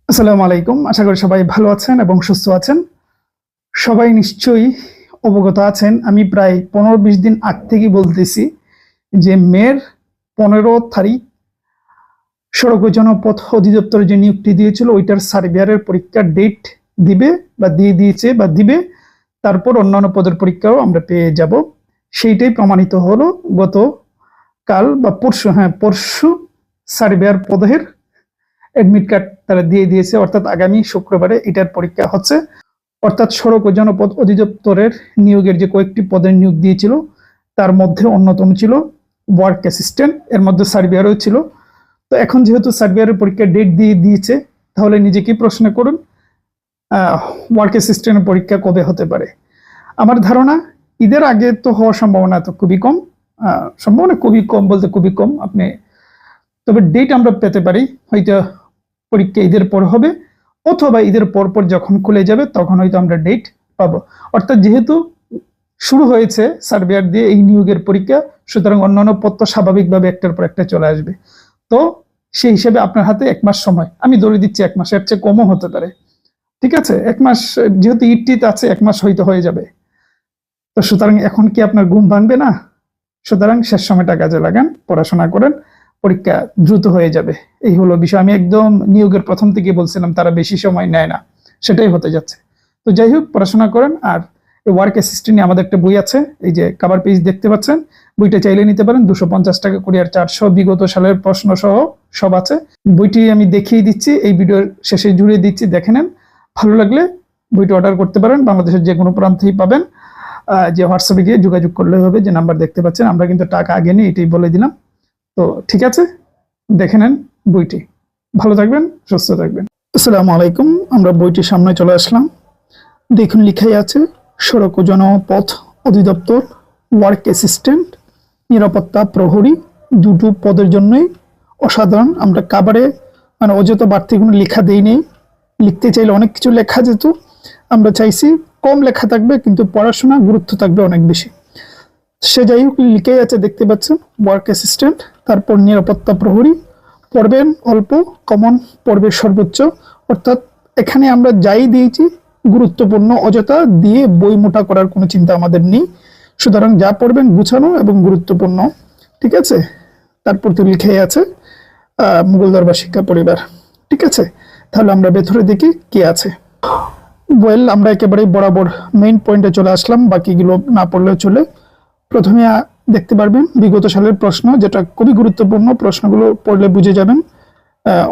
আসসালামু আলাইকুম। আশা করি সবাই ভালো আছেন এবং সুস্থ আছেন। সবাই নিশ্চয়ই অবগত আছেন, আমি প্রায় 15-20 দিন আগ থেকেই বলতেছি যে মের 15 তারিখ সড়ক ও জনপথ অধিদপ্তর যে নিয়োগটি দিয়েছিল ওইটার সার্ভেয়ারের পরীক্ষার ডেট দিবে বা দিয়ে দিয়েছে বা দিবে। তারপর অন্যান্য পদের পরীক্ষাও আমরা পেয়ে যাব। সেইটাই প্রমাণিত হলো গতকাল বা পরশু সার্ভেয়ার পদের অ্যাডমিট কার্ড তারা দিয়ে দিয়েছে, অর্থাৎ আগামী শুক্রবারে এটার পরীক্ষা হচ্ছে। অর্থাৎ সড়ক ও জনপথ অধিদপ্তরের নিয়োগের যে কয়েকটি পদের নিয়োগ দিয়েছিল তার মধ্যে অন্যতম ছিল ওয়ার্ক অ্যাসিস্ট্যান্ট, এর মধ্যে সার্ভেয়ারও ছিল। তো এখন যেহেতু সার্ভেয়ারের পরীক্ষার ডেট দিয়ে দিয়েছে, তাহলে নিজেকেই প্রশ্ন করুন ওয়ার্ক অ্যাসিস্ট্যান্টের পরীক্ষা কবে হতে পারে। আমার ধারণা ঈদের আগে তো হওয়ার সম্ভাবনা তো খুবই কম, সম্ভাবনা খুবই কম বলতে খুবই কম। তবে ডেট আমরা পেতে পারি, হয়তো পরীক্ষা ঈদের পর হবে অথবা ঈদের পর যখন খুলে যাবে তখন হয়তো আমরা ডেট পাবো। অর্থাৎ যেহেতু শুরু হয়েছে সার্ভেয়ার দিয়ে এই নিয়োগের পরীক্ষা, সুতরাং অন্যান্য পদ তো স্বাভাবিকভাবে একটার পর একটা চলে আসবে। তো সেই হিসেবে আপনার হাতে 1 মাস সময়, আমি ধরে দিচ্ছি 1 মাসের চেয়ে কমও হতে পারে। ঠিক আছে, 1 মাস, যেহেতু ঈদ আছে 1 মাস হয়তো হয়ে যাবে। তো সুতরাং এখন কি আপনার ঘুম ভাঙবে না? সুতরাং শেষ সময়টা কাজে লাগান, পড়াশোনা করেন, পরীক্ষা দ্রুত হয়ে যাবে। এই হলো বিষয়। আমি একদম নিয়োগের প্রথম থেকে বলছিলাম তারা বেশি সময় নেয় না, সেটাই হতে যাচ্ছে। তো যাই হোক, পড়াশোনা করেন। আর এই ওয়ার্ক অ্যাসিস্ট্যান্ট আমাদের একটা বই আছে, এই যে কভার পেজ দেখতে পাচ্ছেন, বইটা চাইলে নিতে পারেন। 250 টাকা করে, আর 400 বিগত সালের প্রশ্ন সহ সব আছে। বইটি আমি দেখিয়ে দিচ্ছি, এই ভিডিওর শেষে জুড়ে দিচ্ছি, দেখে নেন। ভালো লাগলে বইটি অর্ডার করতে পারেন, বাংলাদেশের যে কোনো প্রান্তেই পাবেন। যে হোয়াটসঅ্যাপে গিয়ে যোগাযোগ করলে হবে, যে নাম্বার দেখতে পাচ্ছেন। আমরা কিন্তু টাকা আগে নিই, এটাই বলে দিলাম। তো ঠিক আছে, দেখে নেন বইটি। ভালো থাকবেন, সুস্থ থাকবেন। আসসালামু আলাইকুম। আমরা বইটির সামনে চলে আসলাম। দেখুন, লেখাই আছে সড়ক ও জনপথ অধিদপ্তর ওয়ার্ক অ্যাসিস্ট্যান্ট নিরাপত্তা প্রহরী, দুটো পদের জন্যই অসাধারণ। আমরা কাবারে অযথা বাড়তি কোনো লেখা দেই নেই। লিখতে চাইলে অনেক কিছু লেখা যেত, আমরা চাইছি কম লেখা থাকবে কিন্তু পড়াশোনা গুরুত্ব থাকবে অনেক বেশি। সে যাই হোক, লিখেই আছে দেখতে পাচ্ছেন ওয়ার্ক অ্যাসিস্ট্যান্ট, তারপর নিরাপত্তা প্রহরী, পড়বেন অল্প, কমন পড়বে সর্বোচ্চ। অর্থাৎ এখানে আমরা যাই দিয়েছি গুরুত্বপূর্ণ, অযথা দিয়ে বই মোটা করার কোনো চিন্তা আমাদের নেই। সুতরাং যা পড়বেন গুছানো এবং গুরুত্বপূর্ণ। ঠিক আছে, তারপর তো লিখেই আছে মুঘল দরবার শিক্ষা পরিবার। ঠিক আছে, তাহলে আমরা ভেতরে দেখি কি আছে। আমরা একেবারেই বরাবর মেইন পয়েন্টে চলে আসলাম, বাকিগুলো না পড়লেও চলে। প্রথমে দেখতে পারবেন বিগত সালের প্রশ্ন, যেটা খুবই গুরুত্বপূর্ণ। প্রশ্নগুলো পড়লে বুঝে যাবেন,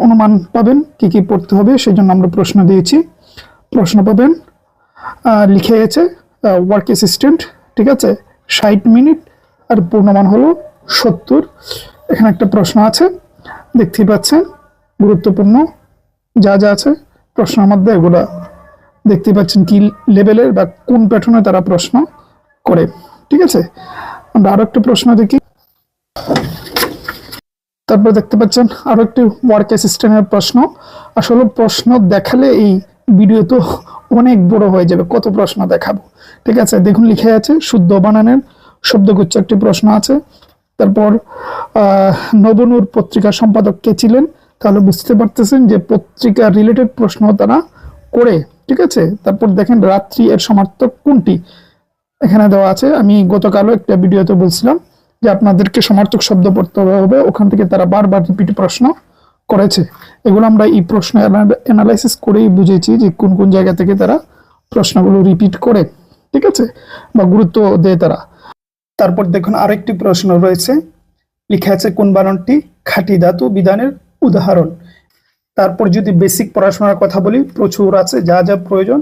অনুমান পাবেন কি কি পড়তে হবে, সেই জন্য আমরা প্রশ্ন দিয়েছি। প্রশ্ন পাবেন, লিখে গেছে ওয়ার্ক অ্যাসিস্ট্যান্ট। ঠিক আছে, 60 মিনিট আর পূর্ণমান হলো 70। এখানে একটা প্রশ্ন আছে দেখতেই পাচ্ছেন, গুরুত্বপূর্ণ যা যা আছে প্রশ্নের মধ্যে, এগুলা দেখতেই পাচ্ছেন কি লেভেলের বা কোন প্যাটার্নে তারা প্রশ্ন করে। ঠিক আছে, আমরা আরো একটা প্রশ্ন দেখি। তারপর দেখতে পাচ্ছেন আরো একটি ওয়ার্ক অ্যাসিস্ট্যান্টের প্রশ্ন। আসলে প্রশ্ন দেখালে এই ভিডিও তো অনেক বড় হয়ে যাবে, কত প্রশ্ন দেখাবো। ঠিক আছে, দেখুন লিখে আছে শুদ্ধ বানানের শব্দগুচ্ছ একটি প্রশ্ন আছে। তারপর নবনূর পত্রিকার সম্পাদক কে ছিলেন, তাহলে বুঝতে পারতেছেন যে পত্রিকা রিলেটেড প্রশ্ন তারা করে। ঠিক আছে, তারপর দেখেন রাত্রি এর সমার্থক কোনটি, এখানে দেওয়া আছে। আমি গতকালও একটা ভিডিওতে বলছিলাম যে আপনাদেরকে সমার্থক শব্দ পড়তে হবে, ওখান থেকে তারা বারবার রিপিট প্রশ্ন করেছে। এগুলো আমরা এই প্রশ্ন অ্যানালাইসিস করেই বুঝেছি যে কোন কোন জায়গা থেকে তারা প্রশ্নগুলো রিপিট করে। ঠিক আছে, বা গুরুত্ব দেয় তারা। তারপর দেখুন আরেকটি প্রশ্ন রয়েছে, লিখে আছে কোন বানানটি খাঁটি ধাতু বিধানের উদাহরণ। তারপর যদি বেসিক পড়াশোনার কথা বলি, প্রচুর আছে, যা যা প্রয়োজন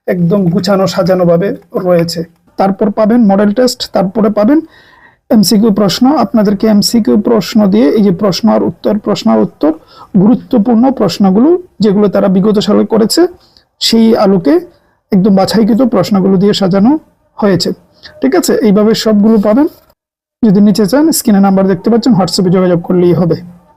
একদম গুছানো সাজানো ভাবে রয়েছে। তারপর পাবেন মডেল টেস্ট, তারপরে পাবেন এমসিকিউ প্রশ্ন। আপনাদেরকে এমসিকিউ প্রশ্ন দিয়ে এই যে প্রশ্ন আর উত্তর গুরুত্বপূর্ণ প্রশ্নগুলো যেগুলো তারা বিগত সালে করেছে সেই আলোকে একদম বাছাইকৃত প্রশ্নগুলো দিয়ে সাজানো হয়েছে। ঠিক আছে, এইভাবে সবগুলো পাবেন। যদি নিচে চান স্ক্রিনে নাম্বার দেখতে পাচ্ছেন, হোয়াটসঅ্যাপে যোগাযোগ করলেই হবে।